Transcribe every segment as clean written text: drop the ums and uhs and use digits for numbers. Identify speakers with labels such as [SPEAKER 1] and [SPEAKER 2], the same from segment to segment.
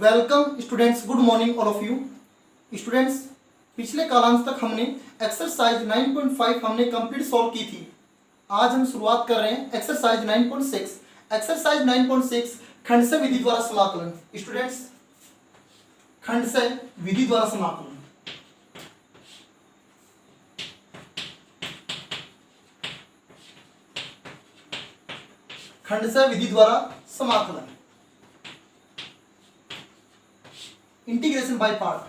[SPEAKER 1] Welcome students, good morning all of you students. पिछले कालांश तक हमने एक्सरसाइज 9.5 हमने कंप्लीट सॉल्व की थी। आज हम शुरुआत कर रहे हैं एक्सरसाइज 9.6। एक्सरसाइज 9.6 खंड से विधि द्वारा समाकलन। स्टूडेंट्स, खंड से विधि द्वारा समाकलन। खंड से विधि द्वारा समाकलन, integration by part.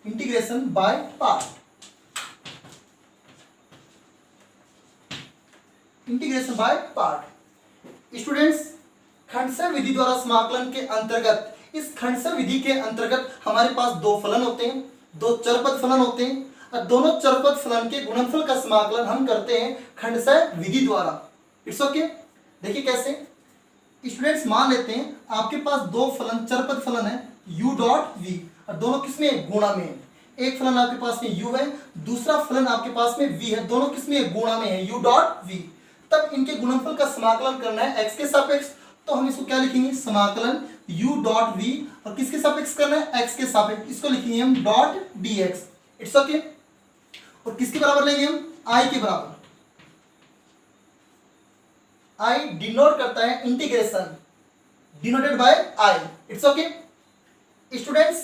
[SPEAKER 1] Integration by part. Integration by part. Students, खंडशः विधि द्वारा समाकलन के अंतर्गत, इस खंडशः विधि के अंतर्गत हमारे पास दो फलन होते हैं, दो चरपद फलन होते हैं, और दोनों चरपद फलन के गुणनफल का समाकलन हम करते हैं खंडशः विधि द्वारा। It's okay. देखिए कैसे। स्टूडेंट्स, मान लेते हैं आपके पास दो फलन चरपद फलन है u डॉट v, और दोनों किसमें गुणा में है। एक फलन आपके पास में u है, दूसरा फलन आपके पास में v है, दोनों किसमें गुणा में है, u डॉट v। तब इनके गुणनफल का समाकलन करना है x के सापेक्ष, तो हम इसको क्या लिखेंगे, समाकलन u डॉट v, और किसके सापेक्ष करना है, x के सापेक्ष, इसको लिखेंगे हम डॉट dx। It's okay. और किसके बराबर लेंगे हम, i के बराबर। I डिनोट करता है integration, denoted by I। It's okay. Students,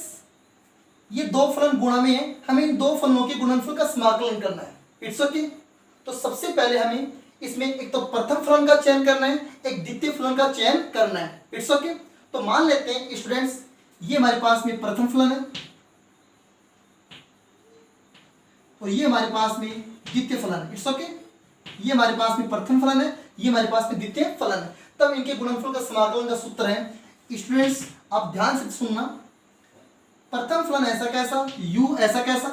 [SPEAKER 1] ये दो फलन गुणा में है, हमें इन दो फलनों के गुणनफल का समाकलन करना है। It's okay. तो सबसे पहले हमें इसमें एक तो प्रथम फलन का चयन करना है, एक द्वितीय फलन का चयन करना है। It's okay. तो मान लेते हैं स्टूडेंट्स, ये हमारे पास में प्रथम फलन है और ये हमारे पास में द्वितीय फलन है। It's okay. ये हमारे पास में प्रथम फलन है, ये हमारे पास में द्वितीय फलन है। तब इनके गुणनफल का समाकलन का सूत्र है। स्टूडेंट्स, आप ध्यान से सुनना। प्रथम फलन ऐसा कैसा, u ऐसा कैसा।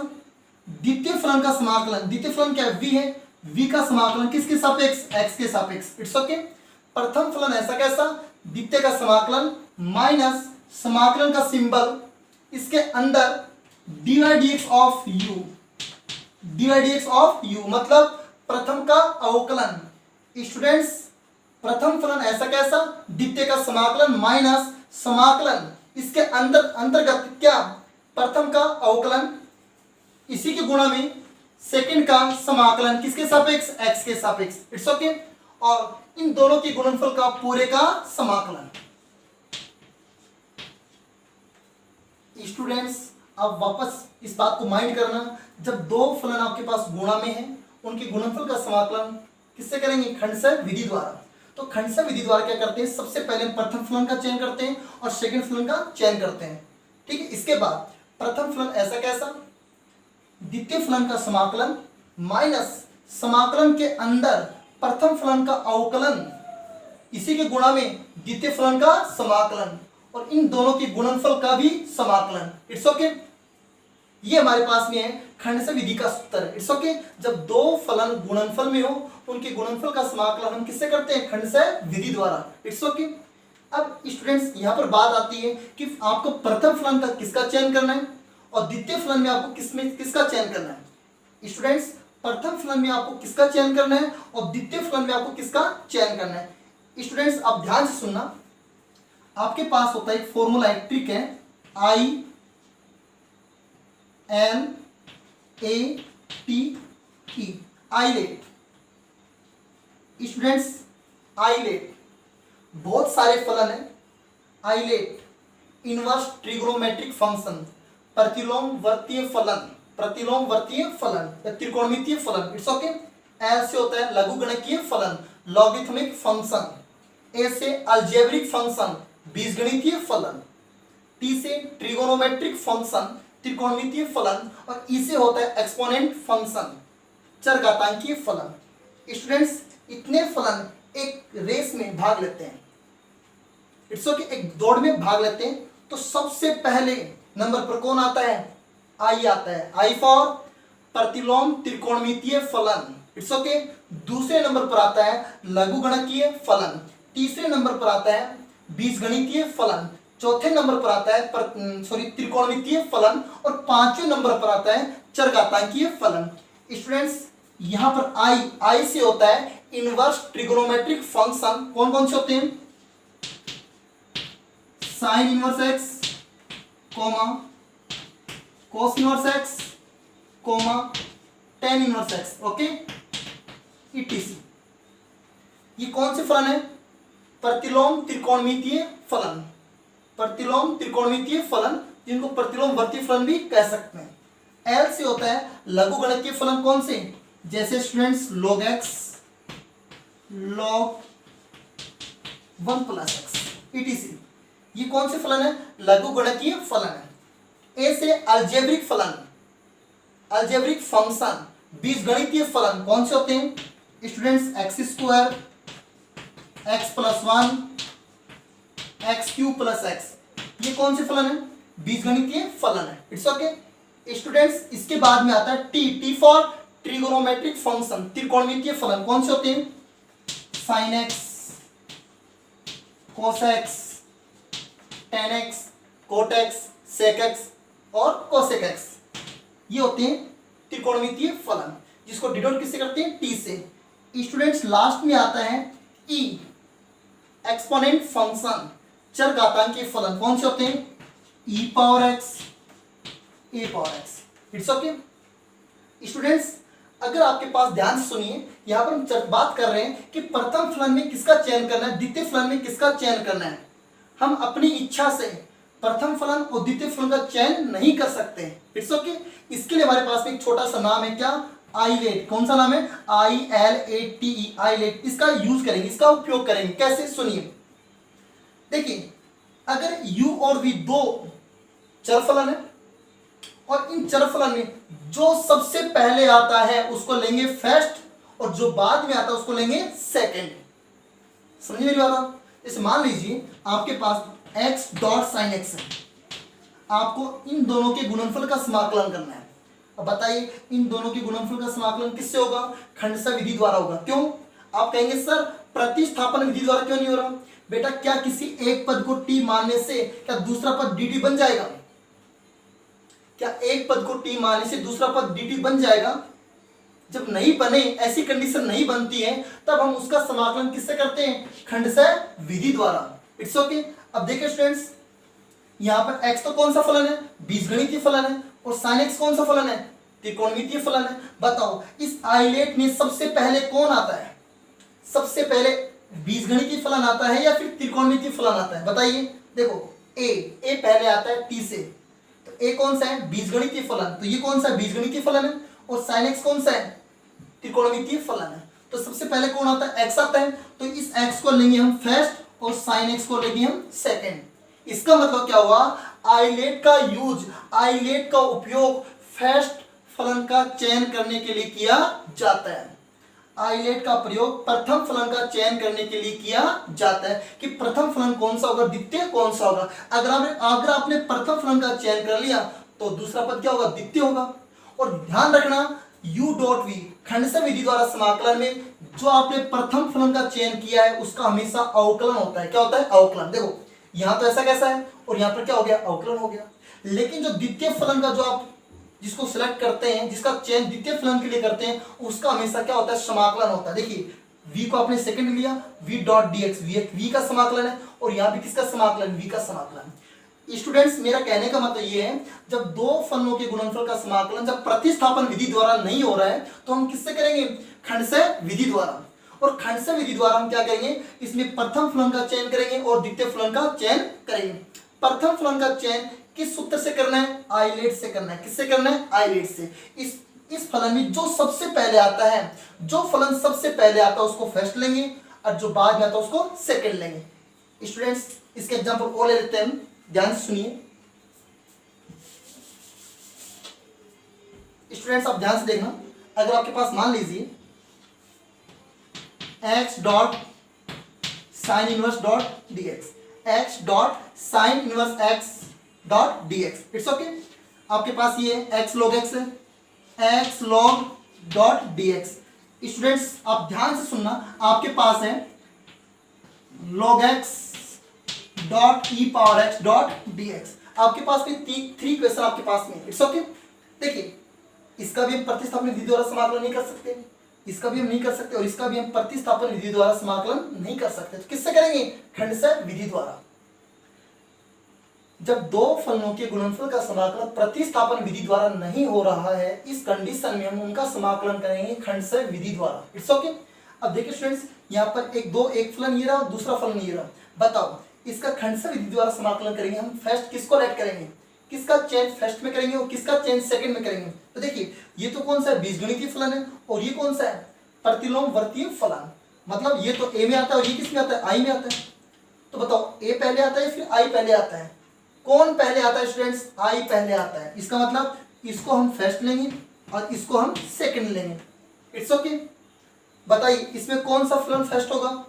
[SPEAKER 1] द्वितीय फलन का समाकलन, द्वितीय फलन क्या है, v है, v का समाकलन किसके सापेक्ष, x के सापेक्ष। It's okay. प्रथम फलन ऐसा कैसा, द्वितीय का समाकलन माइनस समाकलन का सिंबल, इसके अंदर dydx of u, dydx of u मतलब प्रथम का अवकलन। स्टूडेंट्स, प्रथम फलन ऐसा कैसा, द्वितीय का समाकलन माइनस समाकलन, इसके अंतर्गत क्या, प्रथम का अवकलन, इसी के गुणा में सेकंड का समाकलन किसके सापेक्ष, x के सापेक्ष। It's okay. और इन दोनों के गुणनफल का पूरे का समाकलन। स्टूडेंट्स, अब वापस इस बात को माइंड करना, जब दो फलन आपके पास गुणा में है, उनके गुणनफल का समाकलन किससे करेंगे, खंडशः विधि द्वारा। तो खंडशः विधि द्वारा क्या करते हैं, सबसे पहले हम प्रथम फलन का चयन करते हैं और सेकंड फलन का चयन करते हैं। ठीक है। इसके बाद प्रथम फलन ऐसा कैसा, द्वितीय फलन का समाकलन माइनस समाकलन के अंदर प्रथम फलन का अवकलन, इसी के गुणा में द्वितीय फलन का समाकलन, और इन दोनों के गुणनफल का भी समाकलन। It's okay. ये हमारे पास में है खंडशः विधि का सूत्र। It's okay. जब दो फलन गुणनफल में हो, उनके गुणनफल का समाकलन हम किससे करते हैं, खंडशः विधि द्वारा। It's okay. अब स्टूडेंट्स, यहाँ पर बात आती है कि आपको प्रथम फलन का किसका चयन करना है और द्वितीय फलन में आपको किसका चयन करना है। स्टूडेंट्स, प्रथम फलन में आपको किसका चयन करना है और द्वितीय फलन में आपको किसका चयन करना है। स्टूडेंट्स, आप ध्यान से सुनना। आपके पास होता है एक फॉर्मूला, एक ट्रिक है, I N A T E, आइलेट। स्टूडेंट्स, आइलेट बहुत सारे फलन है। आइलेट, इनवर्स ट्रिग्नोमेट्रिक फंक्शन, प्रतिलोमवर्तीय फलन, प्रतिलोमवर्तीय फलन या त्रिकोणमितीय फलन। It's okay. एल से होता है लघुगणकीय फलन, लॉगरिथमिक फंक्शन। ए से अलजेब्रिक फंक्शन, बीजगणितीय फलन। टी से ट्रिगोनोमेट्रिक फंक्शन, त्रिकोणमितीय फलन, और ई से होता है एक्सपोनेंट फंक्शन, चरघातांकीय फलन। स्टूडेंट्स, इतने फलन एक रेस में भाग लेते हैं। It's okay. एक दौड़ में भाग लेते हैं। तो सबसे पहले नंबर पर कौन आता है, आई आता है, आई फॉर प्रतिलोम त्रिकोणमितीय फलन। It's okay. दूसरे नंबर पर आता है लघुगणकीय फलन, तीसरे नंबर पर आता है बीजगणितीय फलन, चौथे नंबर पर आता है त्रिकोणमितीय फलन, और पांचवें नंबर पर आता है चरघातांकीय फलन। स्टूडेंट्स, यहां पर आई से होता है इनवर्स ट्रिगोनोमेट्रिक फंक्शन। कौन कौन से होते हैं? Sine inverse x comma cos inverse x comma tan inverse x, okay, etc. ये कौन से फलन है? प्रतिलोम त्रिकोणमितीय फलन। प्रतिलोम त्रिकोणमितीय फलन, जिनको प्रतिलोमवर्ती फलन भी कह सकते हैं। एल से होता है लघुगणकीय फलन। कौन से? जैसे students log x, log 1 plus x, etc. ये कौन से फलन है? लघुगणकीय फलन है। ए से अलजेब्रिक फलन, अलजेब्रिक फंक्शन, बीजगणितीय फलन कौन से होते हैं? Students x square, x plus 1, x cube plus x. ये कौन से फलन है? बीजगणितीय फलन है। It's okay students. इसके बाद में आता है टी फॉर ट्रिगोनोमेट्रिक फंक्शन, त्रिकोणमितीय फलन कौन से होते हैं? Sine x, cos x, tan x, cot x, sec x और कोसेक एक्स। ये होते हैं त्रिकोणमितीय फलन, जिसको डिनोट किससे करते हैं? टी से। स्टूडेंट्स लास्ट में आता है ई, एक्सपोनेंट फंक्शन, चरघातांकीय फलन कौन से होते हैं? E power X, A power X. It's okay students. अगर आपके पास, ध्यान से सुनिए, यहां पर हम बात कर रहे हैं कि प्रथम फलन में किसका चयन करना है, द्वितीय फलन में किसका चयन करना है। हम अपनी इच्छा से प्रथम फलन और द्वितीय फलन का चयन नहीं कर सकते। इट्स ओके इसके लिए हमारे पास में एक छोटा सा नाम है, क्या? आईलेट। कौन सा नाम है? ILATE, eyelet. इसका यूज करेंगे, इसका उपयोग करेंगे। कैसे? सुनिए, देखिए, अगर u और v दो चर फलन है और इन चर फलन में जो सबसे पहले आता है उसको लेंगे फर्स्ट, और जो बाद में आता है उसको लेंगे सेकंड। समझिए मेरी बात? जैसे मान लीजिए आपके पास x डॉट साइन एक्स है, आपको इन दोनों के गुणनफल का समाकलन करना है। अब बताइए, इन दोनों के गुणनफल का समाकलन किससे होगा? खंडशः विधि द्वारा होगा। क्यों? आप कहेंगे सर प्रतिस्थापन विधि द्वारा क्यों नहीं हो रहा? बेटा, क्या किसी एक पद को t मानने से क्या दूसरा पद dt बन जाएगा? क्या एक पद को t मानने से दूसरा पद dt बन जाएगा? जब नहीं बने, ऐसी कंडीशन नहीं बनती है, तब हम उसका समाकलन किससे करते हैं? खंडशः विधि द्वारा। इट्स ओके अब देखिए स्टूडेंट्स, यहाँ पर x तो कौन सा फलन है? बीजगणितीय फलन है। और sin x कौन सा फलन है? त्रिकोणमितीय फलन है। बताओ, इस आइलेट में सबसे पहले कौन आता है? सबसे पहले बीजगणितीय फलन आता है या फिर त्रिकोणमितीय फलन आता है? बताइए। देखो, a पहले आता है t से, तो a कौन सा है? बीजगणितीय फलन। तो ये कौन सा? बीजगणितीय फलन है। और sin x कौन सा है? त्रिकोणमितीय फलन है। तो सबसे पहले कौन आता है? x आता है। तो इस x को लेंगे हम फर्स्ट और sin x को लेंगे हम सेकंड। इसका मतलब क्या हुआ? आइलेट का यूज, आइलेट का उपयोग फर्स्ट फलन का चयन करने के लिए किया जाता है। आइलेट का प्रयोग प्रथम फलन का चयन करने के लिए किया जाता है कि प्रथम फलन कौन सा होगा, द्वितीय कौन सा होगा। अगर आपने प्रथम फलन का चयन कर लिया तो दूसरा पद क्या होगा? द्वितीय होगा। और ध्यान रखना, u डॉट v खंडशः विधि द्वारा समाकलन में जो आपने प्रथम फलन का चयन किया है उसका हमेशा अवकलन होता है। क्या होता है? अवकलन। देखो, यहां तो ऐसा कैसा है और यहां पर क्या हो गया? अवकलन हो गया। लेकिन जो द्वितीय फलन का, जो आप जिसको सिलेक्ट करते हैं, जिसका चयन द्वितीय फलन के लिए करते हैं, उसका हमेशा क्या होता है? समाकलन होता है। देखिए, v को आपने सेकंड लिया, v डॉट dx, v का समाकलन है, और यहाँ पे किसका समाकलन? v का समाकलन। स्टूडेंट्स, मेरा कहने का मतलब ये है, जब दो फलनों के गुणनफल का समाकलन जब प्रतिस्थापन विधि द्वारा नहीं हो रहा है तो हम किससे करेंगे? खंडशः विधि द्वारा। और खंडशः विधि द्वारा हम क्या करेंगे? इसमें प्रथम फलन का चयन करेंगे और द्वितीय फलन का चयन करेंगे। प्रथम फलन का चयन किस सूत्र से करना है? आइलेट से करना है। किससे करना है? आइलेट से। इस फलन में जो सबसे पहले आता है, जो फलन सबसे पहले आता है उसको फर्स्ट लेंगे, और जो बाद में आता है उसको सेकंड लेंगे। स्टूडेंट्स, इसके एग्जांपल और ले लेते हैं, ध्यान से सुनिए। स्टूडेंट्स, आप ध्यान से देखना, अगर आपके पास मान लीजिए x dot sine inverse dot dx, x dot sine inverse x dot dx, it's okay. आपके पास ये x log x है, x log dot dx। Students, आप ध्यान से सुनना, आपके पास है log x dot e power x dot dx। आपके पास में 3 क्वेश्चन आपके पास में, इट्स ओके। देखिए, इसका भी हम प्रतिस्थापन विधि द्वारा समाकलन नहीं कर सकते, इसका भी हम नहीं कर सकते, और इसका भी हम प्रतिस्थापन विधि द्वारा समाकलन नहीं कर सकते। तो किससे करेंगे? खंडशः विधि द्वारा। जब दो फलनों के गुणनफल का समाकलन प्रतिस्थापन विधि द्वारा नहीं हो रहा है, इस कंडीशन में हम उनका समाकलन करेंगे खंडशः विधि द्वारा। It's okay. अब देखिए स्टूडेंट्स, यहाँ पर एक फलन ये रहा और दूसरा फलन ये रहा। बताओ, इसका खंडशः विधि द्वारा समाकलन करेंगे हम। फर्स्ट किसको राइट करेंगे? किसका चेंज फर्स्ट में करेंगे और किसका चेंज सेकंड में करेंगे? तो देखिए, ये तो कौन सा है? बीजगणितीय फलन है, और ये कौन सा है? प्रतिलोमवर्तीय फलन। मतलब ये तो ए में आता है और ये किस में आता है? आई में आता है। तो बताओ, ए पहले आता है फिर आई पहले आता है? कौन पहले आता है स्टूडेंट्स? आई पहले आता है। इसका मतलब इसको हम फर्स्ट लेंगे और इसको हम सेकंड लेंगे। It's okay. बताइए, इसमें कौन सा फलन फर्स्ट होगा?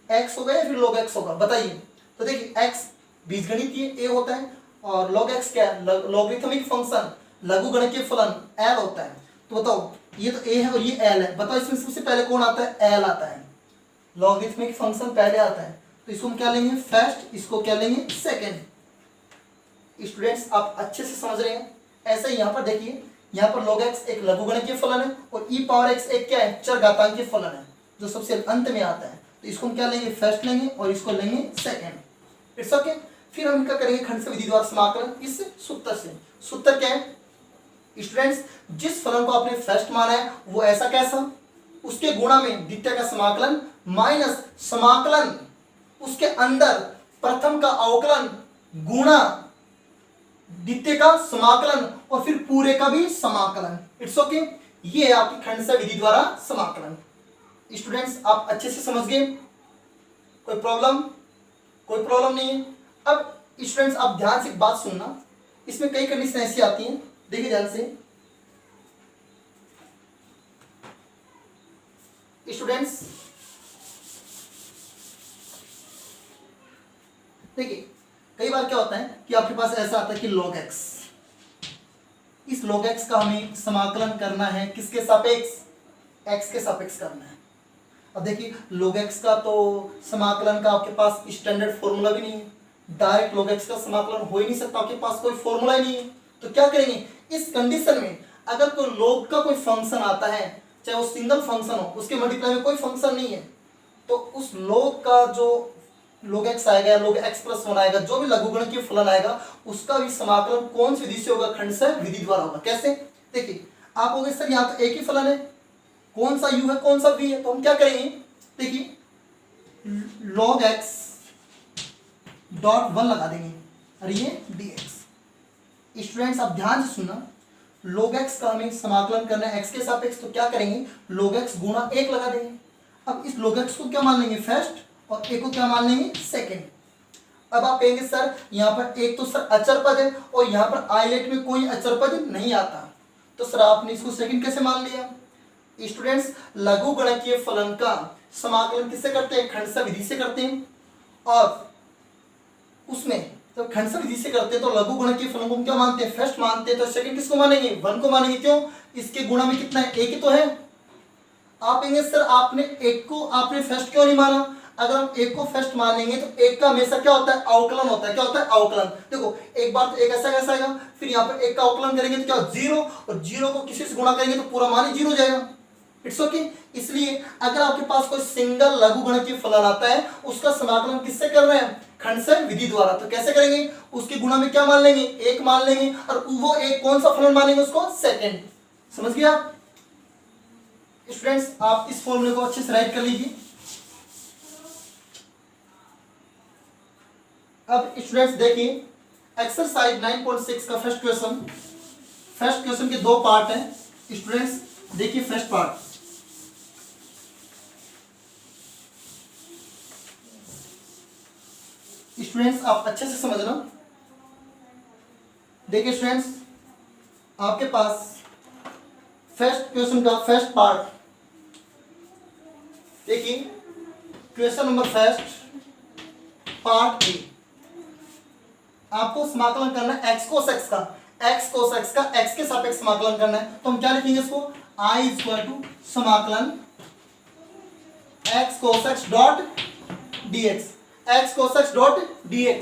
[SPEAKER 1] एक्स होगा या फिर log x होगा? बताइए। तो देखिए, एक्स बीजगणितीय ए होता है और log x क्या है? लॉगरिथमिक फंक्शन, लघुगणकीय फलन एल होता है। तो बताओ, ये तो ए है और ये एल है। बताओ, इसमें सबसे पहले कौन आता है? एल आता है। लॉगरिथमिक फंक्शन पहले आता है, तो इसको हम क्या लेंगे? फर्स्ट। इसको क्या लेंगे? सेकंड। स्टूडेंट्स, आप अच्छे से समझ रहे हैं? ऐसे ही यहाँ पर देखिए, यहाँ पर log x एक लघुगणकीय फलन है और e पावर x एक क्या है? चरघातांकीय फलन है, जो सबसे अंत में आता है। तो इसको हम क्या लेंगे? फर्स्ट लेंगे और इसको लेंगे सेकंड। It's okay. फिर हम इनका करेंगे खंडशः विधि द्वारा समाकलन इस सूत्र से। सूत्र क्या है स्टूडेंट्स? जिस फलन को आपने फर्स्ट माना है वो ऐसा कैसा? उसके गुणा में द्वितीय का समाकलन माइनस समाकलन उसके अंदर प्रथम का अवकलन गुणा द्वितीय का समाकलन और फिर पूरे का भी समाकलन। It's okay. ये है आपकी खंडशः विधि द्वारा समाकलन। स्टूडेंट्स, आप अच्छे से समझ गए? कोई प्रॉब्लम? कोई प्रॉब्लम नहीं है। अब स्टूडेंट्स, आप ध्यान से एक बात सुनना, इसमें कई कंडीशन ऐसी आती हैं, देखिए ध्यान से। स्टूडेंट्स देखिए, कई बार क्या होता है कि आपके पास ऐसा आता है कि log x, इस log x का हमें समाकलन करना है किसके सापेक्ष? x के सापेक्ष करना है। अब देखिए, log x का तो समाकलन का आपके पास स्टैंडर्ड फॉर्मूला भी नहीं है, डायरेक्ट log x का समाकलन हो ही नहीं सकता, आपके पास कोई फॉर्मूला ही नहीं है। तो क्या करेंगे इस कंडीशन में? अगर कोई log का कोई फंक्शन आता है, चाहे वो सिंगल फंक्शन हो, उसके मल्टीप्लाई में कोई फंक्शन नहीं है, तो उस log का जो log x आएगा, log x प्लस 1 आएगा, जो भी लघुगणकीय फलन आएगा, उसका भी समाकलन कौन सी विधि से होगा? खंडशः विधि द्वारा होगा। कैसे? देखिए, आप होगे सर यहाँ तो एक ही फलन है, कौन सा u है कौन सा v है, तो हम क्या करेंगे? देखिए, log x डॉट 1 लगा देंगे और ये dx। स्टूडेंट्स, आप ध्यान से सुनना, log x का हमें समाकलन करना है x के सापेक्ष, तो क्या करेंगे? log x गुणा 1 लगा देंगे। अब इस log x को क्या मान लेंगे? फर्स्ट, और एक को क्या मान लेंगे? सेकंड। अब आप कहेंगे सर यहाँ पर एक तो सर अचर पद है और यहाँ पर आइलेट में कोई अचर पद नहीं आता, तो सर आपने इसको सेकंड कैसे मान लिया? स्टूडेंट्स, लघुगणकीय फलन का समाकलन किससे करते हैं? खंडशः विधि से करते हैं। और उसमें जब खंडशः विधि से करते हैं तो लघुगणकीय फलन को हम क्या मानते हैं? फर्स्ट मानते हैं। तो सेकंड किसको मानेंगे? 1 को मानेंगे। क्यों? इसके गुणा में कितना है? एक ही तो है। आप कहेंगे सर आपने एक को आपने फर्स्ट क्यों नहीं माना? अगर हम एक को फर्स्ट मानेंगे तो एक का हमेशा क्या होता है? अवकलन होता है। क्या होता है? अवकलन। देखो, एक बार तो एक ऐसा कैसा आएगा, फिर यहाँ पर एक का अवकलन करेंगे तो क्या? 0, और 0 को किसी से गुणा करेंगे तो पूरा मान ही 0 हो जाएगा। It's okay. इसलिए अगर आपके पास कोई सिंगल लघुगणकीय फलन आता है, उसका समाकलन किससे कर रहे हैं? खंडशः विधि द्वारा। तो कैसे करेंगे? उसके गुणा में क्या मान लेंगे? 1 मान लेंगे, और वो एक कौन सा फलन मानेंगे? उसको सेकंड। समझ गया स्टूडेंट्स? आप इस फॉर्मूले को अच्छे से राइट कर लीजिए। अब स्टूडेंट्स देखिए, एक्सरसाइज 9.6 का फर्स्ट क्वेश्चन के 2 पार्ट हैं। स्टूडेंट्स देखिए, फर्स्ट पार्ट, स्टूडेंट्स आप अच्छे से समझना। देखिए स्टूडेंट्स, आपके पास फर्स्ट क्वेश्चन का फर्स्ट पार्ट देखिए, question number first part A. आपको समाकलन करना है x cos x का x के सापेक्ष समाकलन करना है। तो हम क्या लिखेंगे इसको? I = समाकलन x cos x dot dx, x cos x dot dx,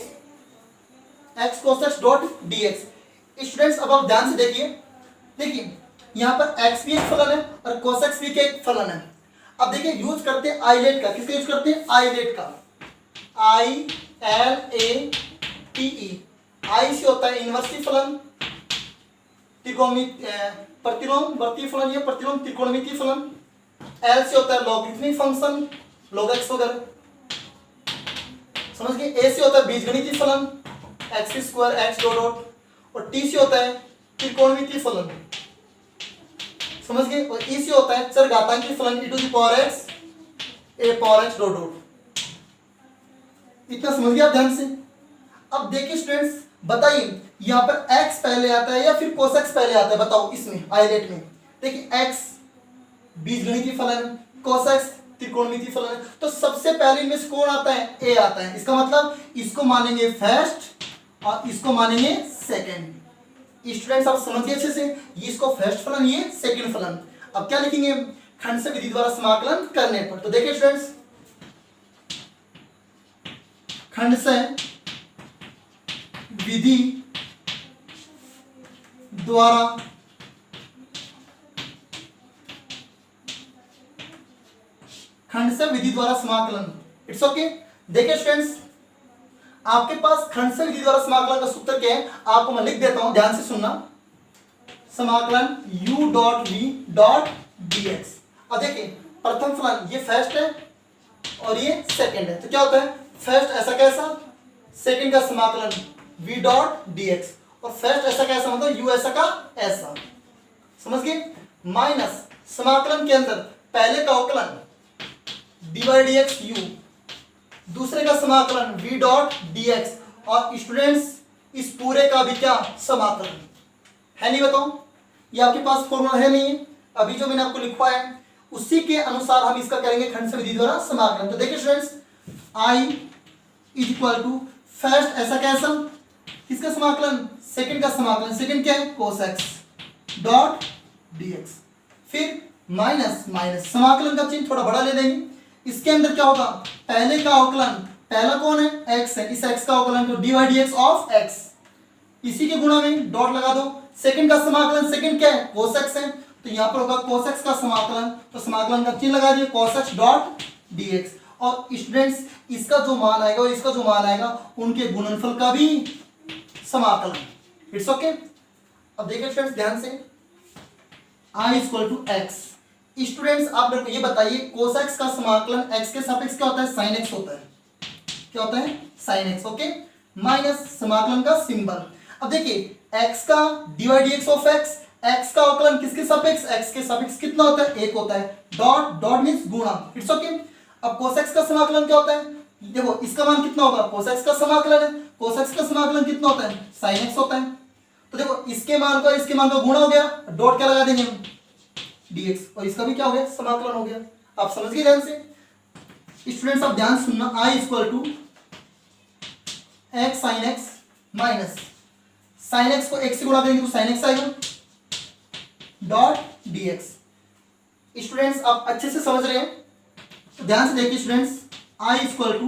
[SPEAKER 1] x cos x dot dx। Students अब आप ध्यान से देखिए, यहाँ पर एक्स भी एक फलन है और कोस एक्स भी एक फलन है। अब देखिए यूज करते हैं आइलेट का। किसका यूज करते हैं? आइलेट का। ILATE। आई से होता है इनवर्सी फलन, प्रतिलोमवर्ती फलन या प्रतिलोम त्रिकोणमितीय फलन। एल से होता है लॉगरिथमिक फंक्शन, log x वगैरह, समझ गए। ए से होता है बीजगणितीय फलन, x square x dot dot. और टी से होता है त्रिकोणमितीय फलन, समझ गए। और ई से होता है चरघातांकी फलन, e to the power x a power x dot dot. इतना समझ गया आप ध्यान से। अब देखिए स्टूडेंट्स, बताइए यहाँ पर x पहले आता है या फिर cos x पहले आता है? बताओ इसमें आइलेट में। देखिए x बीजगणितीय फलन है, cos x त्रिकोणमितीय फलन है, तो सबसे पहले इनमें से कौन आता है? a आता है। इसका मतलब इसको मानेंगे फर्स्ट और इसको मानेंगे सेकंड। स्टूडेंट्स आप समझिए अच्छे से, ये इसको फर्स्ट फलन, ये सेकंड फलन। अब क्या लिखेंगे? खंड से विधि द्वारा समाकलन करने पर। तो देखिए स्टूडेंट्स, खंड से विधि द्वारा खंड से विधि द्वारा समाकलन, इट्स ओके। देखिए स्टूडेंट्स, आपके पास खंड से विधि द्वारा समाकलन का सूत्र क्या है? आपको मैं लिख देता हूं, ध्यान से सुनना। समाकलन u dot v dot dx। अब देखिए प्रथम फलन ये फर्स्ट है और ये सेकंड है, तो क्या होता है? फर्स्ट ऐसा कैसा, सेकंड का समाकलन v डॉट dx। और फर्स्ट ऐसा कैसा मतलब u ऐसा का ऐसा, समझ गए। माइनस समाकलन के अंदर पहले का अवकलन dy dx u, दूसरे का समाकलन v डॉट dx। और स्टूडेंट्स इस पूरे का भी क्या समाकलन है? नहीं बताओ, ये आपके पास फॉर्मूला है नहीं है, अभी जो मैंने आपको लिखवाया है उसी के अनुसार हम इसका करेंगे खंड से विधि द्वारा समाकलन। तो देखिए students, i is equal to first ऐसा कैसा, किसका समाकलन? सेकंड का समाकलन, सेकंड क्या है? cos x dot dx। फिर माइनस माइनस समाकलन का चिन्ह थोड़ा बड़ा ले देंगे। इसके अंदर क्या होगा? पहले का अवकलन, पहला कौन है? x है, इस x का अवकलन तो dy dx ऑफ x, इसी के गुणा में डॉट लगा दो। सेकंड का समाकलन, सेकंड क्या है? cos x है, तो यहां पर होगा cos x का समाकलन, तो समाकलन का चिन्ह लगा दिए cos x डॉट dx। और स्टूडेंट्स इसका जो मान आएगा और इसका जो मान आएगा उनके गुणनफल का भी समाकलन, इट्स ओके। अब देखिए स्टूडेंट्स ध्यान से, i equal to x। Students आप मेरे को ये बताइए, cos x का समाकलन x के सापेक्ष क्या होता है? sin x होता है। क्या होता है? sin x, okay. माइनस समाकलन का सिंबल। अब देखिए x का dy dx of x, x का अवकलन किसके सापेक्ष? x के सापेक्ष कितना होता है? 1 होता है। डॉट डॉट मींस गुणा, इट्स ओके। अब cos x का समाकलन क्या होता है? देखो इसका मान कितना होगा? cos x का समाकलन है, cos x का समाकलन कितना होता है? sin x होता है। तो देखो इसके मान का इसके मान का गुणा हो गया, डॉट क्या लगा देंगे हम? dx। और इसका भी क्या हो गया? समाकलन हो गया। आप समझ गए ध्यान से। स्टूडेंट्स आप ध्यान सुनना, i equal to x sin x minus sin x को x से गुणा करेंगे तो sin x आएगा डॉट dx। स्टूडेंट्स आप अच्छे से समझ रहे हैं तो ध्यान से देखिए students, i equal to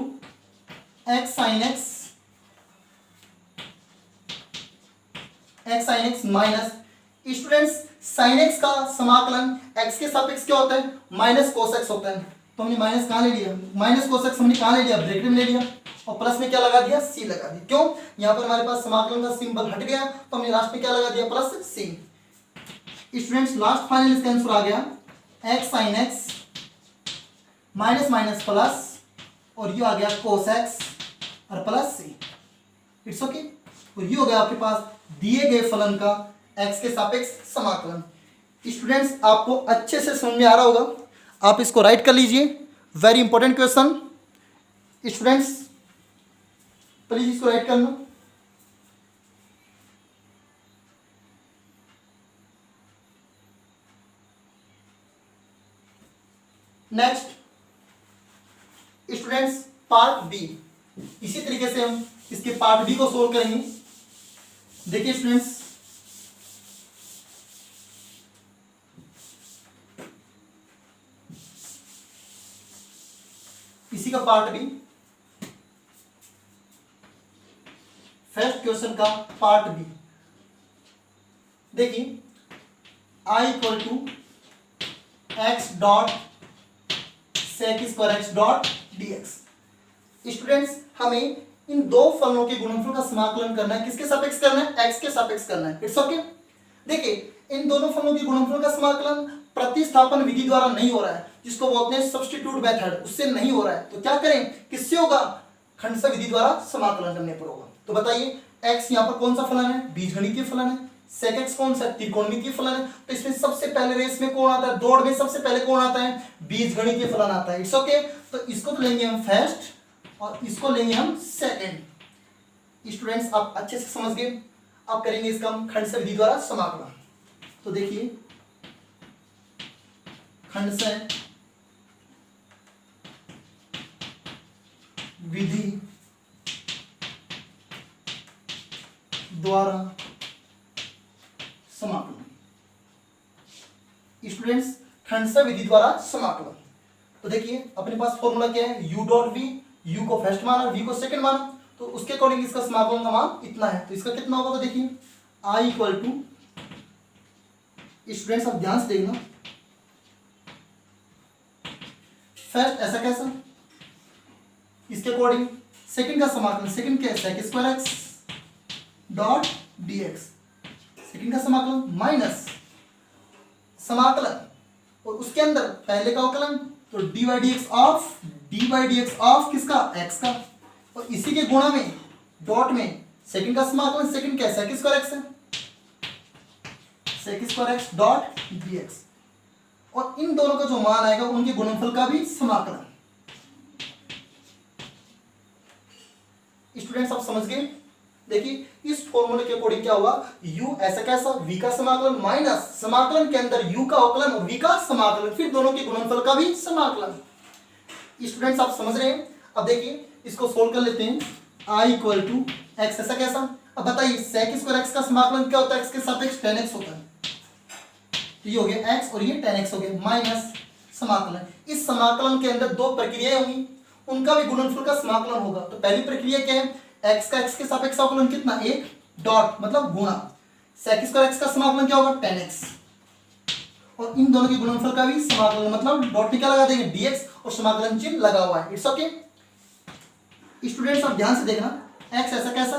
[SPEAKER 1] x sin x minus, students sin x का समाकलन x के सापेक्ष क्या होता है? माइनस cos x होता है। तो हमने माइनस कहाँ ले लिया? माइनस cos x हमने कहाँ ले लिया? ब्रैकेट में ले लिया और प्लस में क्या लगा दिया? c लगा दिया। क्यों? यहाँ पर हमारे पास समाकलन का सिंबल हट गया तो हमने लास्ट में क्या लगा दिया? Plus c। Students last final इसका आंसर आ गया x sin x minus minus plus और ये आ गया cos x और प्लस c, इट्स ओके। और ये हो गया आपके पास दिए गए फलन का x के सापेक्ष समाकलन। स्टूडेंट्स आपको अच्छे से समझ में आ रहा होगा, आप इसको राइट कर लीजिए। Very important question students, please इसको राइट करना। नेक्स्ट स्टूडेंट्स पार्ट बी, इसी तरीके से हम इसके पार्ट बी को सोल्व करेंगे। देखिए स्टूडेंट्स, इसी का पार्ट बी, फर्स्ट क्वेश्चन का पार्ट बी। देखिए I equal to X dot sec square x dot dx। Students हमें इन दो फलनों के गुणनफल का समाकलन करना है। किसके सापेक्ष करना है? एक्स के सापेक्ष करना है। It's okay. देखिए इन दोनों फलनों के गुणनफल का समाकलन प्रतिस्थापन विधि द्वारा नहीं हो रहा है, जिसको बोलते हैं सब्स्टिट्यूट मेथड, उससे नहीं हो रहा है। तो क्या करें? किससे होगा? खंडसा विधि द्वारा समाकलन करने पर होगा। तो बताइए x यहाँ पर कौन सा फलन है? बीजगणितीय फलन है। sec x कौन सा? त्रिकोणमितीय फलन है। तो इसमें सबसे पहले रेस में कौन आता है? दौड़ में सबसे पहले कौन आता है? बीजगणितीय फलन आता है। It's okay. तो इसको तो लेंगे हम फर्स्ट और इसको लेंगे हम सेकंड। स्टूडेंट्स आप अच्छे से समझ गए। अब करेंगे इसका हम खंडसा विधि द्वारा समाकलन। तो देखिए खंडसा विधि द्वारा समाकलन। स्टूडेंट्स खंडसा विधि द्वारा समाकलन, तो देखिए अपने पास फॉर्मूला क्या है? u डॉट वी, u को फर्स्ट माना, v को सेकंड माना, तो उसके अकॉर्डिंग इसका समाकलन का मान इतना है। तो इसका कितना होगा? तो देखिए i इक्वल टू, स्टूडेंट्स आप ध्यान से देखना, फर्स्ट ऐसा कैसा, इसके अकॉर्डिंग सेकंड का समाकलन, सेकंड क्या है? Sec square x dot dx। Second का समाकलन माइनस समाकलन और उसके अंदर पहले का अवकलन, तो dy dx ऑफ किसका? x का। और इसी के गुणा में डॉट में सेकंड का समाकलन, सेकंड क्या है? सेक स्क्वायर एक्स है, sec square x dot dx। और इन दोनों का जो मान आएगा उनके गुणनफल का भी समाकलन। स्टूडेंट्स आप समझ गए। देखिए इस फॉर्मूले के अकॉर्डिंग क्या हुआ? u ऐसा कैसा, v का समाकलन माइनस समाकलन के अंदर u का अवकलन और v का समाकलन, फिर दोनों के गुणनफल का भी समाकलन। स्टूडेंट्स आप समझ रहे हैं। अब देखिए इसको सोल्व कर लेते हैं। i इक्वल टू एक्स ऐसा कैसा। अब बताइए सेक स्क्वायर एक्स का समाकलन क्या होता है? एक्स के सापेक्ष tan x होता है। तो ये हो गया x और ये tan x हो गया माइनस समाकलन। इस समाकलन के अंदर दो प्रक्रियाएं होंगी, उनका भी गुणनफल का समाकलन होगा। तो पहली प्रक्रिया क्या है? x का x के सापेक्ष अवकलन कितना? एक डॉट मतलब गुणा। सेक स्क्वायर एक्स का समाकलन क्या होगा? tan x। और इन दोनों के गुणनफल का भी समाकलन, मतलब डॉट में क्या लगा देंगे? dx और समाकलन चिन्ह लगा हुआ है। It's okay. स्टूडेंट्स आप ध्यान से देखना, x ऐसा कैसा,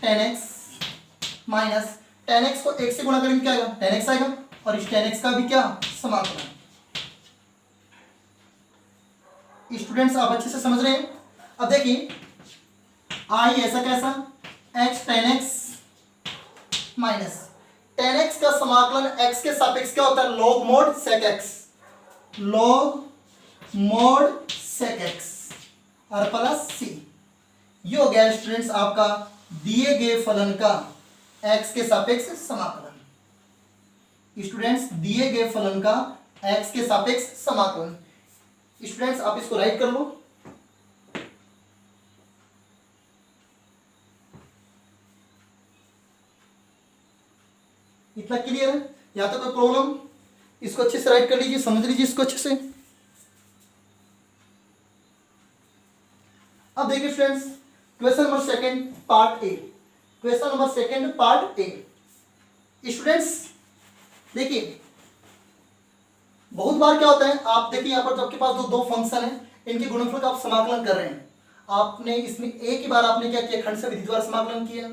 [SPEAKER 1] tan x minus tan x को x से गुणा करेंगे क्या आएगा? tan x आएगा। और इस tan x का भी क्या? समाकलन। स्टूडेंट्स आप अच्छे से समझ रहे हैं। अब देखिए i ऐसा कैसा, x tan x minus tan x का समाकलन x के सापेक्ष क्या होता है? log mod sec x, log mod sec x और प्लस c। ये हो गया स्टूडेंट्स आपका दिए गए फलन का x के सापेक्ष समाकलन। स्टूडेंट्स दिए गए फलन का x के सापेक्ष समाकलन। स्टूडेंट्स आप इसको राइट कर लो। इतना क्लियर है? या तो कोई प्रॉब्लम? इसको अच्छे से राइट कर लीजिए, समझ लीजिए इसको अच्छे से। अब देखिए students question number second part A. Question number second part A. Students देखिए बहुत बार क्या होता है, आप देखिए यहाँ पर जो आपके पास दो फंक्शन है, इनके गुणनफल का आप समाकलन कर रहे हैं। आपने इसमें एक ही बार आपने क्या किया? खंडसा विधि द्वारा समाकलन किया।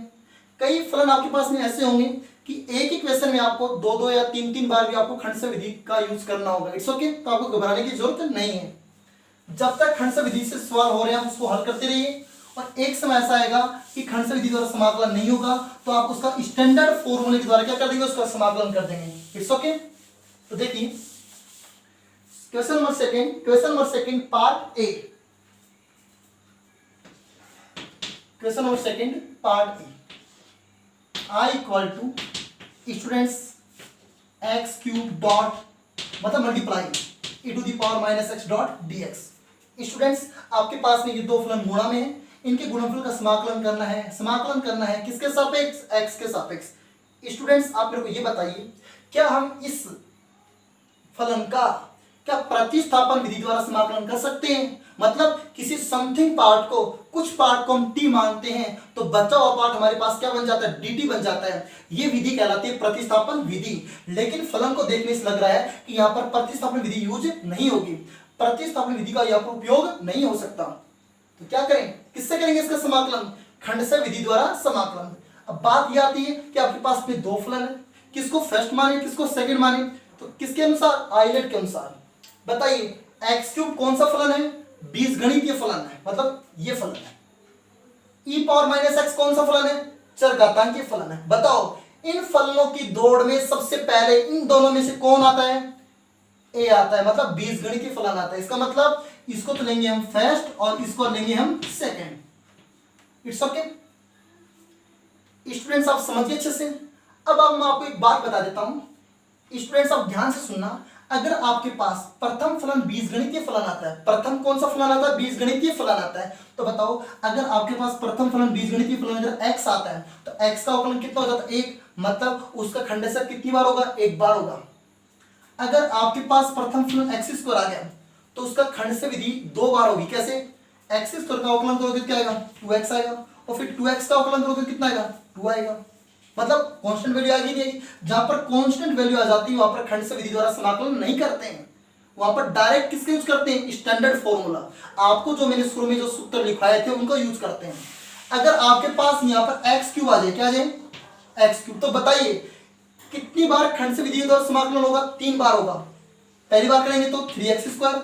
[SPEAKER 1] कई फलन आपके पास में ऐसे होंगे कि एक ही क्वेश्चन में आपको दो या तीन बार भी आपको खंडसा विधि का यूज करना होगा। It's okay. तो आपको घबराने की जरूरत नहीं है। जब तक खंडसा विधि से सवाल हो रहे हैं उसको हल करते रहिए, और एक समय ऐसा आएगा कि खंडसा विधि द्वारा समाकलन नहीं होगा तो आप उसका स्टैंडर्ड फॉर्मूले के द्वारा क्या कर देंगे? उसका समाकलन कर देंगे। It's okay. तो देखिए question number second part A. Question number second part A. i equal to students X cube dot मतलब multiply e to the power minus X dot dx। Students आपके पास में ये दो फलन गुणा में है, इनके गुणनफल का समाकलन करना है। समाकलन करना है किसके सापेक्ष? x के सापेक्ष। स्टूडेंट्स आप मेरे को ये बताइए, क्या हम इस फलन का क्या प्रतिस्थापन विधि द्वारा समाकलन कर सकते हैं? मतलब किसी समथिंग पार्ट को, कुछ पार्ट को हम टी मानते हैं तो बचा हुआ पार्ट हमारे पास क्या बन जाता है, dt बन जाता है। ये विधि कहलाती है प्रतिस्थापन विधि। लेकिन फलन को देखने से लग रहा है कि यहाँ पर प्रतिस्थापन विधि यूज नहीं होगी, प्रतिस्थापन विधि का यहाँ पर उपयोग नहीं हो सकता। तो क्या करें, किससे करेंगे इसका समाकलन, खंडशः विधि द्वारा समाकलन। अब बात यह आती है कि आपके पास में दो फलन है, किसको फर्स्ट माने किसको सेकंड माने, तो किसके अनुसार, आइलेट के अनुसार। बताइए एक्स क्यूब कौन सा फलन है, बीजगणितीय फलन है, मतलब ये फलन है। ई पावर माइनस एक्स कौन सा फलन है, चरघातांकीय फलन है। बताओ इन फलनों की दौड़ में सबसे पहले इन दोनों में से कौन आता है, ए आता है, मतलब बीजगणितीय फलन आता है। इसका मतलब इसको तो लेंगे हम फर्स्ट और इसको लेंगे हम सेकंड। इट्स ओके स्टूडेंट्स, आप समझिए अच्छे से। अब मैं आपको एक बात बता देता हूं स्टूडेंट्स, आप ध्यान से सुनना। अगर आपके पास प्रथम फलन बीजगणितीय फलन आता है, प्रथम कौन सा फलन आता है, बीजगणितीय फलन आता है, तो बताओ अगर आपके पास प्रथम फलन बीजगणितीय फलन अगर x आता है तो x का अवकलन कितना हो जाता है, 1, मतलब उसका खंडशः कितनी बार होगा, एक बार होगा। अगर आपके पास प्रथम फलन x स्क्वायर आ गया तो उसका खंडशः विधि 2 बार होगी। कैसे, x स्क्वायर का अवकलन करोगे क्या आएगा, 2x आएगा, और फिर 2x का अवकलन करोगे कितना आएगा, 2 आएगा। मतलब कांस्टेंट वैल्यू आ गई नहीं, जहां पर कांस्टेंट वैल्यू आ जाती है वहां पर खंडशः विधि द्वारा समाकलन नहीं करते हैं, वहां पर डायरेक्ट किसका यूज करते हैं, स्टैंडर्ड फॉर्मूला। आपको जो मैंने शुरू में जो सूत्र लिखवाए थे उनको यूज करते हैं। अगर आपके पास यहाँ पर एक्स क्यूब आ जाए, क्या आ जाए, एक्स क्यूब, तो बताइए कितनी बार खंडशः विधि द्वारा समाकलन होगा, 3 बार होगा। पहली बार करेंगे तो 3x स्क्वायर,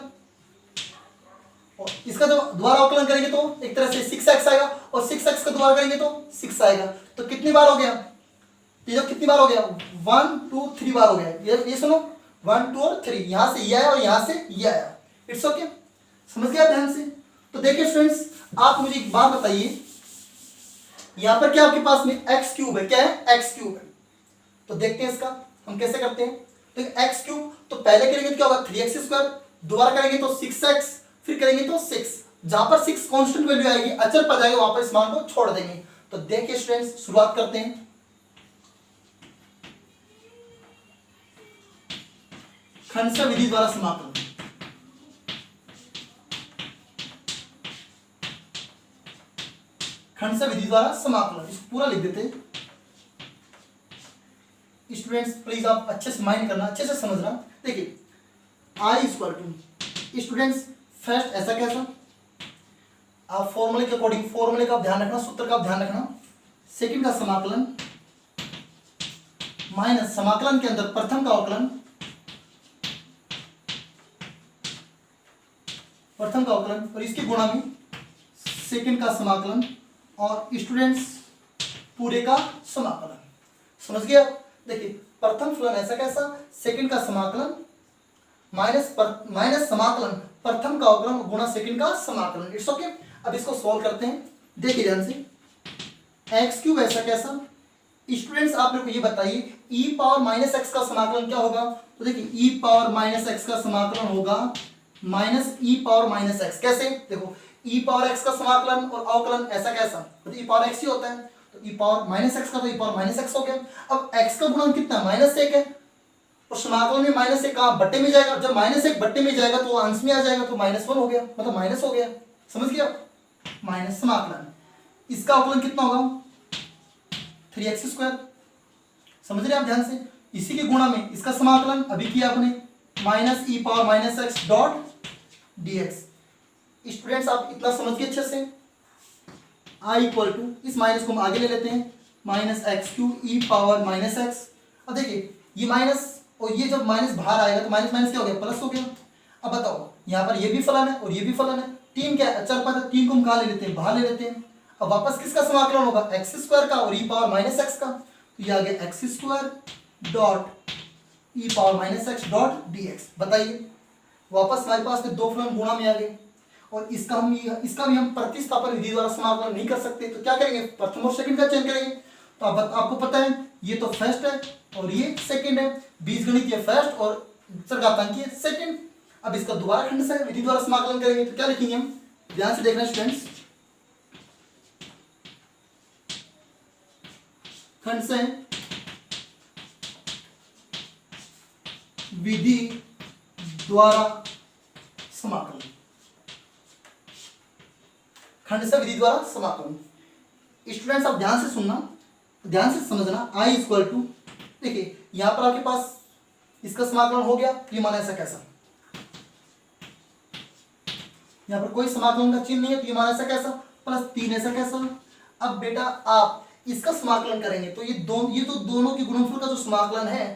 [SPEAKER 1] इसका जो दोबारा अवकलन करेंगे तो एक तरह से 6x आएगा, और 6x का दोबारा करेंगे तो 6 आएगा। तो कितनी बार हो गया, ये जो कितनी बार हो गया, 1 2 3 बार हो गया। ये सुनो 1 2 और 3, यहां से ये आया और यहां से ये आया। इट्स ओके, समझ गया ध्यान से। तो देखिए स्टूडेंट्स, आप मुझे एक बात बताइए, यहां पर क्या आपके पास में x क्यूब है, क्या है, x क्यूब है। तो देखते हैं इसका हम कैसे करते हैं। तो x क्यूब, तो पहले करेंगे तो क्या होगा, 3x स्क्वायर, दोबारा करेंगे तो 6x, फिर करेंगे तो 6। जहां पर 6 कांस्टेंट वैल्यू आएगी, अचर पद आएगा, वहां पर इस मान को छोड़ देंगे। तो देखिए स्टूडेंट्स, शुरुआत करते हैं। खंडशः विधि द्वारा समाकलन, खंडशः विधि द्वारा समाकलन, इसको पूरा लिख देते हैं। स्टूडेंट्स प्लीज आप अच्छे से माइंड करना, अच्छे से समझना। देखिए I equal to, students first ऐसा कैसा, आप फॉर्मूले के अकॉर्डिंग, फॉर्मूले का ध्यान रखना, सूत्र का ध्यान रखना। सेकंड का समाकलन माइनस समाकलन के अंदर प्रथम का अवकलन, प्रथम का अवकलन और इसके गुणा में सेकंड का समाकलन, और स्टूडेंट्स पूरे का समाकलन। समझ गया। देखिए प्रथम फलन ऐसा कैसा, सेकंड का समाकलन माइनस समाकलन प्रथम का अवकलन गुणा सेकंड का समाकलन। It's okay. अब इसको सॉल्व करते हैं, देखिए ध्यान से। एक्स क्यूब ऐसा कैसा, स्टूडेंट्स आप लोग को ये बताइए e पावर माइनस एक्स का समाकलन क्या होगा। तो देखिए e पावर माइनस एक्स का समाकलन होगा minus e power minus x. कैसे, देखो e पावर x का समाकलन और अवकलन ऐसा कैसा, तो e पावर x ही होता है, तो e पावर माइनस एक्स का तो e पावर माइनस एक्स हो गया। अब x का गुणन कितना, -1 है, और समाकलन में -1 कहाँ, बट्टे में जाएगा। जब -1 बट्टे में जाएगा तो अंश में आ जाएगा, तो -1 हो गया, मतलब माइनस हो गया। समझ गया, माइनस समाकलन, इसका अवकलन कितना होगा 3x स्क्वायर। समझ रहे आप ध्यान से। इसी के गुणा में इसका समाकलन अभी किया आपने, minus e power minus X dot dx। Students आप इतना समझ के अच्छे से, i इक्वल टू, इस माइनस को हम आगे ले लेते हैं, माइनस एक्स क्यूब ई पावर माइनस एक्स। अब देखिए ये माइनस और ये जब माइनस बाहर आएगा तो माइनस माइनस क्या हो गया, प्लस हो गया। अब बताओ यहाँ पर ये भी फलन है और ये भी फलन है, 3 क्या है, अचर पद है, 3 को हम कहाँ ले लेते हैं, बाहर ले लेते हैं। अब वापस किसका समाकलन होगा, एक्स स्क्वायर का और ई पावर माइनस एक्स का। तो ये आ गया x square dot E power minus X dot dx। बताइए वापस हमारे पास में 2 फलन गुणा में आ गए, और इसका भी हम प्रतिस्थापन विधि द्वारा समाकलन नहीं कर सकते। तो क्या करेंगे, प्रथम और सेकंड का चयन करेंगे। तो अब आपको पता है ये तो फर्स्ट है और ये सेकंड है, बीजगणितीय फर्स्ट और चरघातांकीय सेकंड। अब इसका दोबारा खंडशः विधि द्वारा समाकलन करेंगे। तो क्या लिखेंगे हम, ध्यान से देखना स्टूडेंट्स, खंडशः विधि द्वारा समाकलन। खंडशः विधि द्वारा समाकलन। स्टूडेंट्स आप ध्यान से सुनना, ध्यान से समझना। I इक्वल टू, देखिए यहां पर आपके पास इसका समाकलन हो गया, ये माना ऐसा कैसा, यहां पर कोई समाकलन का चिन्ह नहीं है तो ये माना ऐसा कैसा, प्लस 3 ऐसा कैसा। अब बेटा आप इसका समाकलन करेंगे तो ये तो दोनों के गुणनफल का जो समाकलन है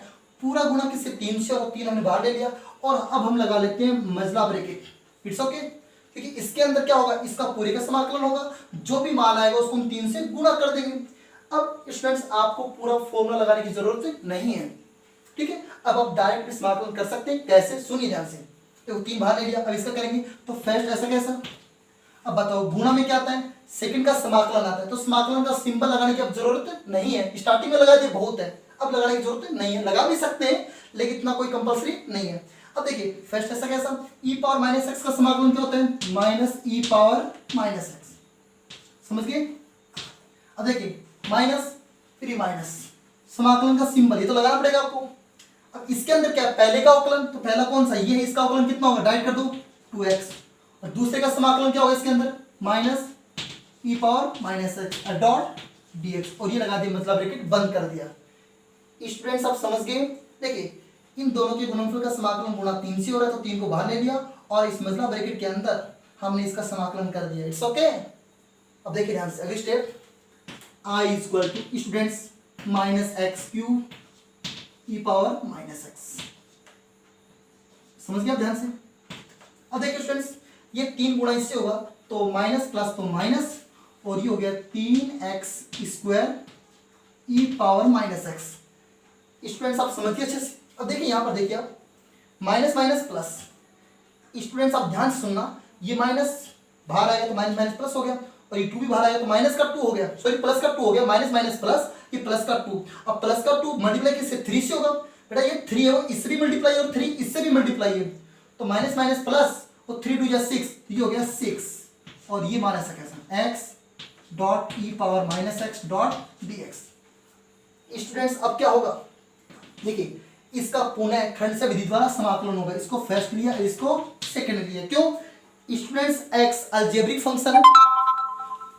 [SPEAKER 1] पूरा गुणा किससे, 3 से, और 3 हमने बाहर ले लिया। और अब हम लगा लेते हैं मजला ब्रैकेट, इट्स ओके। क्योंकि इसके अंदर क्या होगा, इसका पूरे का समाकलन होगा, जो भी मान आएगा उसको हम 3 से गुणा कर देंगे। अब स्टूडेंट्स आपको पूरा फॉर्मूला लगाने की जरूरत नहीं है, ठीक है। अब आप डायरेक्ट समाकलन कर सकते हैं, कैसे, सुनिए ध्यान से। तो 3 बाहर ले लिया, अब इसका करेंगे तो फर्स्ट ऐसा कैसा। अब बताओ गुणा में क्या आता है, सेकंड का समाकलन आता है, तो समाकलन का सिंबल लगाने की अब जरूरत नहीं है, स्टार्टिंग में लगा दिए बहुत है, अब लगाने की जरूरत नहीं है। लगा भी सकते हैं लेकिन इतना कोई कंपलसरी नहीं है। अब देखिए फर्स्ट ऐसा कैसा, e पावर माइनस एक्स का समाकलन क्या होता है, माइनस ई पावर माइनस एक्स, समझ गए। अब देखिए माइनस फिर माइनस, समाकलन का सिंबल ये तो लगाना पड़ेगा आपको। अब इसके अंदर क्या है, पहले का अवकलन, तो पहला कौन सा ये है, इसका अवकलन कितना होगा, डाइट कर दो 2x, और दूसरे का समाकलन क्या होगा इसके अंदर, माइनस ई power minus X dot dx, और ये लगा दिया मतलब ब्रैकेट बंद कर दिया। स्टूडेंट्स आप समझ गए। देखिए इन दोनों के गुणनफल का समाकलन गुणा 3 से हो रहा है तो 3 को बाहर ले लिया और इस मजला ब्रैकेट के अंदर हमने इसका समाकलन कर दिया, इट्स ओके। अब देखिए ध्यान से अगली step, I equal to students minus x cube E power minus x, समझ गया ध्यान से। अब देखिए स्टूडेंट्स ये 3 गुणा इससे होगा तो माइनस प्लस तो माइनस, और ये हो गया 3x स्क्वायर ई पावर माइनस एक्स। स्टूडेंट्स आप समझिए अच्छे से। अब देखिए यहां पर देखिए आप माइनस माइनस प्लस, स्टूडेंट्स आप ध्यान से सुनना, ये माइनस बाहर आएगा तो माइनस माइनस प्लस हो गया, और ये 2 भी बाहर आएगा तो माइनस का 2 हो गया, सॉरी प्लस का 2 हो गया, माइनस माइनस प्लस, ये प्लस का 2। अब प्लस का 2 मल्टीप्लाई किससे, 3 से होगा, बेटा ये 3 है वो इससे भी मल्टीप्लाई और 3 इससे भी मल्टीप्लाई है, तो माइनस माइनस प्लस और 3 2 जा 6, ये हो गया 6, और ये मान ऐसा कैसा, x dot E power minus X dot dx। Students अब क्या होगा, देखिए इसका पुनः खंडशः विधि द्वारा समाकलन होगा, इसको फर्स्ट लिया, इसको सेकंड लिया, क्यों स्टूडेंट्स, x अलजेब्रिक फंक्शन है,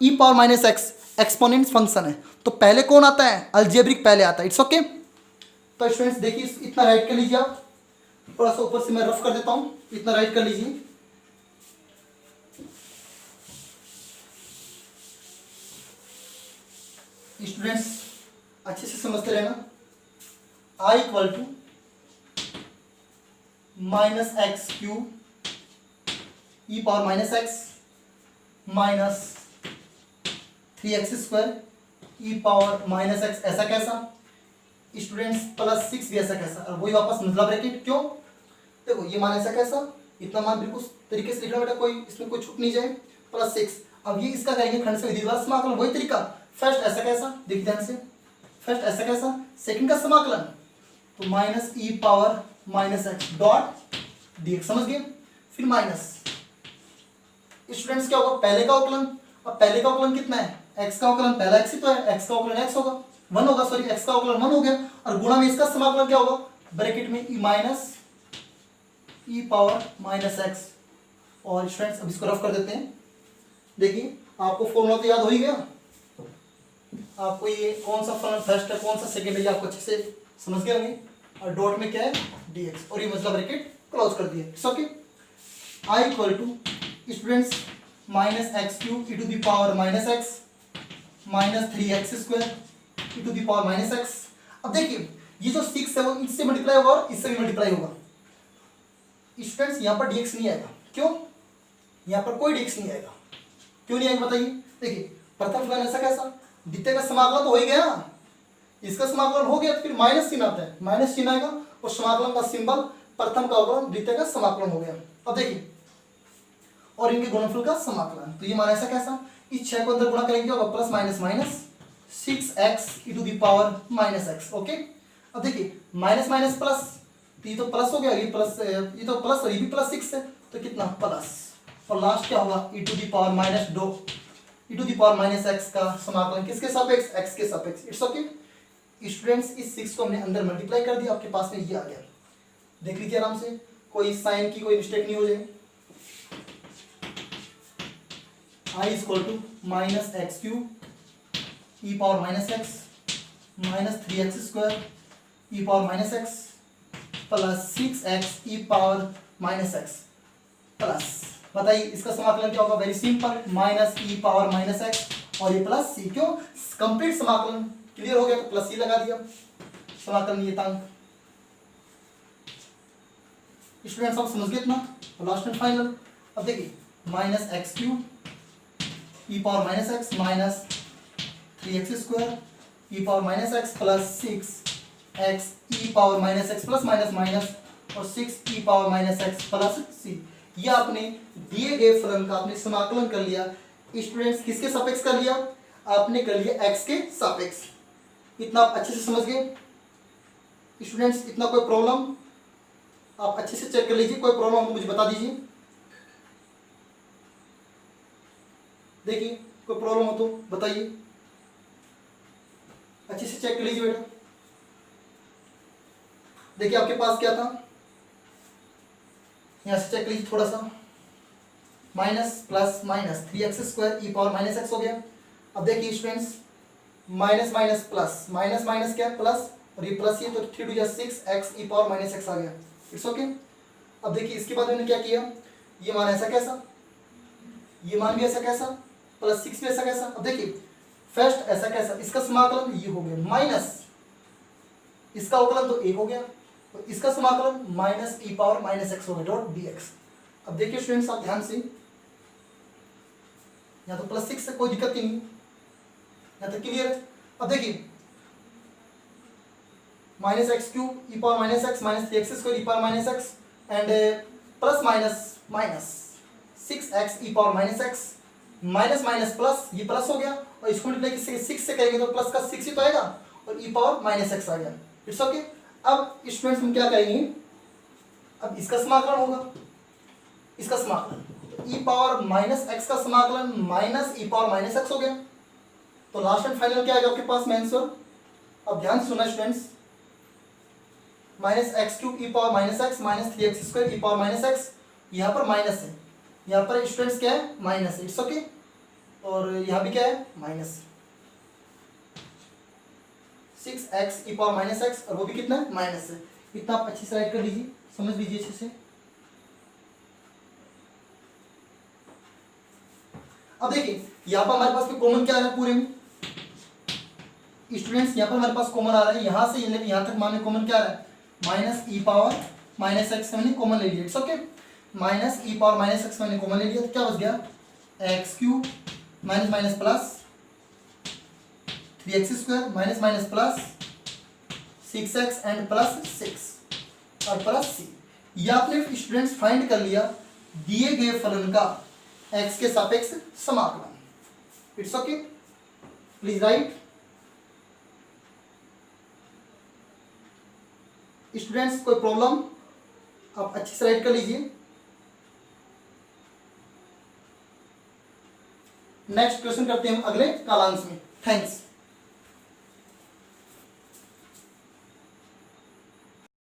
[SPEAKER 1] e power minus x exponent function है, तो पहले कौन आता है, अलजेब्रिक पहले आता है, इट्स ओके। तो स्टूडेंट्स देखिए इतना राइट कर लीजिए आप, थोड़ा सा ऊपर से मैं रफ कर देता हूं, इतना राइट कर लीजिए। स्टूडेंट्स अच्छे से समझते रहना, I equal to minus x cube E power minus x minus 3x square E power minus x, ऐसा कैसा स्टूडेंट्स, प्लस 6 भी ऐसा कैसा, और वही वापस मतलब ब्रैकेट, क्यों देखो ये मान ऐसा कैसा, इतना मान बिल्कुल तरीके से लिखना बेटा, कोई इसमें कोई छूट नहीं जाए, प्लस 6। अब ये इसका करेंगे खंडशः विधि द्वारा समाकलन, वही तरीका, फर्स्ट ऐसा कैसा, देखिए ध्यान से, फर्स्ट ऐसा कैसा, सेकंड का समाकलन तो माइनस ई power minus X dot dx, समझ गए, फिर माइनस। स्टूडेंट्स क्या होगा, पहले का अवकलन, अब पहले का अवकलन कितना है, x का अवकलन पहला x ही तो है, x का अवकलन x होगा 1 होगा, सॉरी x का अवकलन 1 हो गया, और गुणा में इसका समाकलन क्या होगा, ब्रैकेट में e माइनस ई पावर माइनस एक्स। और स्टूडेंट्स अब इसको रफ कर देते हैं, देखिए आपको फॉर्मूला तो याद हो ही गया, आपको ये कौन सा फलन फर्स्ट है कौन सा सेकंड है ये आपको अच्छे से समझ गए होंगे, और डॉट में क्या है dx, और ये मतलब ब्रैकेट क्लोज कर दिया, it's okay. I equal to students minus x cube e to the power minus x minus 3x square e to the power minus x. अब देखिए ये जो 6 है वो इससे मल्टीप्लाई होगा और इससे भी मल्टीप्लाई होगा, स्टूडेंट्स यहाँ पर dx नहीं आएगा, क्यों, यहाँ पर कोई dx नहीं आएगा, क्यों नहीं आएगा बताइए। देखिए प्रथम फलन ऐसा कैसा, द्वितीय का समाकलन तो हो ही गया, इसका समाकलन हो गया तो फिर माइनस चिन्ह आता है, माइनस चिन्ह आएगा और समाकलन का सिंबल प्रथम का अवकलन द्वितीय का समाकलन हो गया। अब देखिए और इनके गुणनफल का समाकलन, तो ये माना ऐसा कैसा, इस 6 को अंदर गुणा करेंगे होगा plus minus minus 6x e to the power minus x, okay. अब देखिए माइनस माइनस प्लस, तो ये तो प्लस हो गया, ये प्लस, ये तो प्लस, ये भी प्लस 6 है, तो कितना प्लस, और लास्ट क्या होगा E to the power minus 2 E to the power minus X का समाकलन किसके सापेक्ष, x के सापेक्ष, इट्स ओके। स्टूडेंट्स इस 6 को हमने अंदर मल्टीप्लाई कर दिया, आपके पास में ये आ गया, देख लीजिए आराम से, कोई साइन की कोई मिस्टेक नहीं हो जाए। I is equal to minus x cube E power minus x minus 3x square E power minus x plus 6x E power minus x plus, बताइए इसका समाकलन क्या होगा? वेरी सिंपल, माइनस ई पावर माइनस एक्स और ये plus सी। क्यों? Complete समाकलन clear हो गया तो प्लस सी लगा दिया, समाकलन नियतांक। स्टूडेंट्स आप समझ गए इतना? Last and final. अब देखिए माइनस एक्स क्यूब ई power minus x minus 3x square ई power minus x plus 6x ई power minus x plus minus minus और 6 E power minus x plus C. ये आपने दिए गए फलन का आपने समाकलन कर लिया। स्टूडेंट्स किसके सापेक्ष कर लिया? आपने कर लिया x के सापेक्ष। इतना आप अच्छे से समझ गए? स्टूडेंट्स इतना कोई प्रॉब्लम? आप अच्छे से चेक कर लीजिए, कोई प्रॉब्लम हो तो मुझे बता दीजिए। देखिए कोई प्रॉब्लम हो तो बताइए, अच्छे से चेक कर लीजिए बेटा। देखिए आपके पास क्या था, यहां से चेक लीजिए थोड़ा सा। Minus plus minus 3x square ई पावर माइनस एक्स हो गया। अब देखिए students minus minus plus, minus minus क्या प्लस और ये प्लस, ये तो 3 टू 6x ई पावर माइनस एक्स आ गया। It's okay. अब देखिए इसके बाद मैंने क्या किया, ये मान ऐसा कैसा, ये मान भी ऐसा कैसा, प्लस 6 भी ऐसा कैसा। अब देखिए फर्स्ट ऐसा कैसा, इसका समाकलन ये हो गया माइनस, इसका अवकलन तो a हो गया और इसका समाकलन माइनस ई पावर माइनस एक्स हो गया डॉट dx। अब देखिए स्टूडेंट्स आप ध्यान से, यहाँ तो प्लस 6 से कोई दिक्कत नहीं, यहाँ तक क्लियर है। अब देखिए minus x cube E power minus x minus 3x square E power minus x and plus minus minus 6x E power minus x minus minus plus, ये प्लस हो गया और इसको मल्टीप्लाई किससे 6 से करेंगे तो प्लस का 6 ही तो आएगा और ई पावर माइनस एक्स आ गया। It's okay. अब स्टूडेंट्स हम क्या करेंगे, अब इसका समाकलन होगा, इसका समाकलन ई पावर माइनस एक्स का समाकलन माइनस ई पावर माइनस एक्स हो गया। तो लास्ट एंड फाइनल क्या आएगा आपके पास में आंसर? अब ध्यान से सुना स्टूडेंट्स, माइनस एक्स क्यूब ई power minus x minus 3x square ई पावर माइनस एक्स, यहाँ पर माइनस है, यहाँ पर स्टूडेंट्स क्या है माइनस है। It's okay. और यहाँ भी क्या है माइनस 6x ई पावर माइनस एक्स और वो भी कितना है माइनस है। इतना आप अच्छी से राइट कर लीजिए, समझ लीजिए अच्छे से। अब देखिए यहाँ पर हमारे पास कॉमन क्या आ रहा है पूरे में स्टूडेंट्स, यहाँ पर हमारे पास कॉमन आ रहा है, यहाँ से यहाँ तक माने कॉमन क्या आ रहा है माइनस ई पावर माइनस एक्स मैंने कॉमन ले लिया। It's okay. Minus E power minus x मैंने कॉमन ले लिया तो क्या बच गया x cube minus minus plus 3x square minus minus plus 6x and plus 6 और प्लस c। ये आपने स्टूडेंट्स फाइंड कर लिया दिए गए फलन का x के सापेक्ष समाकलन। It's okay, please right. Students कोई प्रॉब्लम? आप अच्छे से राइट कर लीजिए। नेक्स्ट क्वेश्चन करते हैं हम अगले कालांश में। थैंक्स।